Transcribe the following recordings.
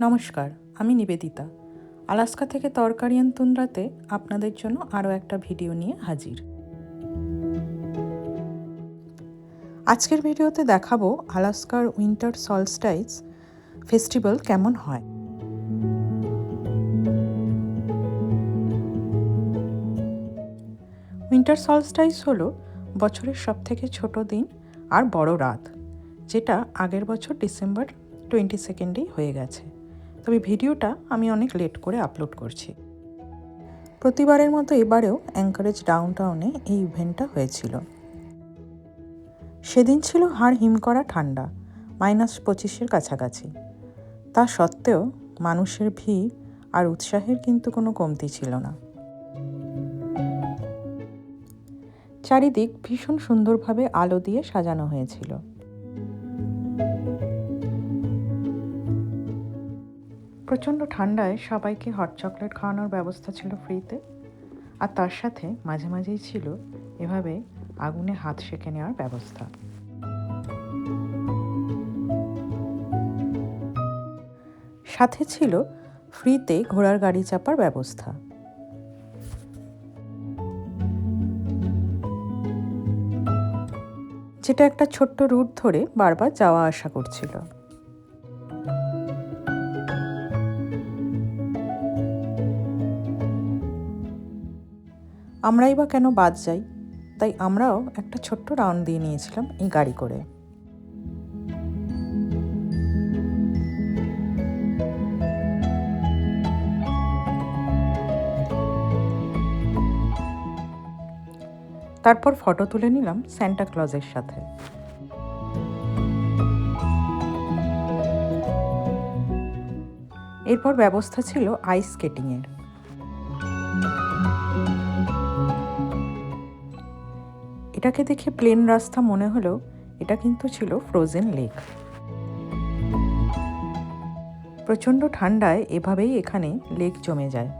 নমস্কার, আমি নিবেদিতা। আলাস্কা থেকে তরকারিয়ান তুন্দ্রাতে আপনাদের জন্য আরও একটা ভিডিও নিয়ে হাজির। আজকের ভিডিওতে দেখাবো আলাস্কার উইন্টার সলস্টাইস ফেস্টিভ্যাল কেমন হয়। উইন্টার সলস্টাইস হলো বছরের সবথেকে ছোট দিন আর বড় রাত, যেটা আগের বছর ডিসেম্বর 22 হয়ে গেছে। তবে ভিডিওটা আমি অনেক লেট করে আপলোড করছি। প্রতিবারের মতো এবারেও অ্যাঙ্কারেজ ডাউনটাউনে এই ইভেন্টটা হয়েছিল। সেদিন ছিল হাড় হিম করা ঠান্ডা, -25 কাছাকাছি। তা সত্ত্বেও মানুষের ভিড় আর উৎসাহের কিন্তু কোনো কমতি ছিল না। চারিদিক ভীষণ সুন্দরভাবে আলো দিয়ে সাজানো হয়েছিল। প্রচণ্ড ঠান্ডায় সবাইকে হট চকলেট খাওয়ানোর ব্যবস্থা ছিল ফ্রিতে, আর তার সাথে মাঝে মাঝেই ছিল এভাবে আগুনে হাত সেঁকে নেওয়ার ব্যবস্থা। সাথে ছিল ফ্রিতে ঘোড়ার গাড়ি চাপার ব্যবস্থা। যেটা একটা ছোট্ট রুট ধরে বারবার যাওয়া আসা করছিল। আমরাই বা কেন বাদ যাই, তাই আমরাও একটা ছোট্ট রাউন্ড দিয়ে নিয়েছিলাম এই গাড়ি করে। তারপর ফটো তুলে নিলাম সান্টা ক্লজের সাথে। এরপর ব্যবস্থা ছিল আইস স্কেটিংয়ের। এটাকে দেখে প্লেন রাস্তা মনে হলেও এটা কিন্তু ছিল ফ্রোজেন লেক। প্রচণ্ড ঠান্ডায় এভাবেই এখানে লেক জমে যায়।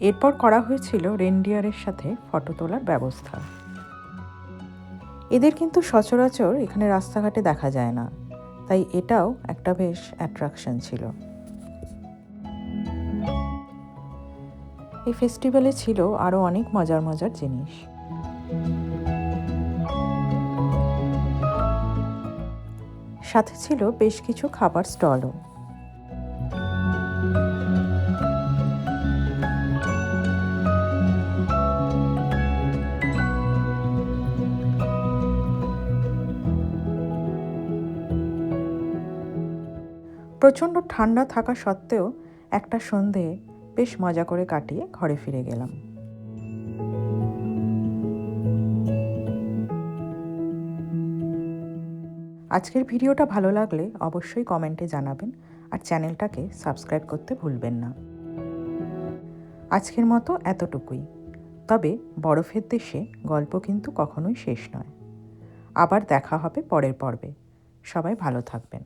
এরপর করা হয়েছিল রেনডিয়ারের সাথে ফটো তোলার ব্যবস্থা। এদের কিন্তু সচরাচর এখানে রাস্তাঘাটে দেখা যায় না, তাই এটাও একটা বেশ অ্যাট্রাকশন ছিল। এই ফেস্টিভ্যালে ছিল আরও অনেক মজার মজার জিনিস। সাথে ছিল বেশ কিছু খাবার স্টলও। প্রচণ্ড ঠান্ডা থাকা সত্ত্বেও একটা সন্ধে বেশ মজা করে কাটিয়ে ঘরে ফিরে গেলাম। আজকের ভিডিওটা ভালো লাগলে অবশ্যই কমেন্টে জানাবেন, আর চ্যানেলটাকে সাবস্ক্রাইব করতে ভুলবেন না। আজকের মতো এতটুকুই। তবে বরফের দেশে গল্প কিন্তু কখনোই শেষ নয়। আবার দেখা হবে পরের পর্বে। সবাই ভালো থাকবেন।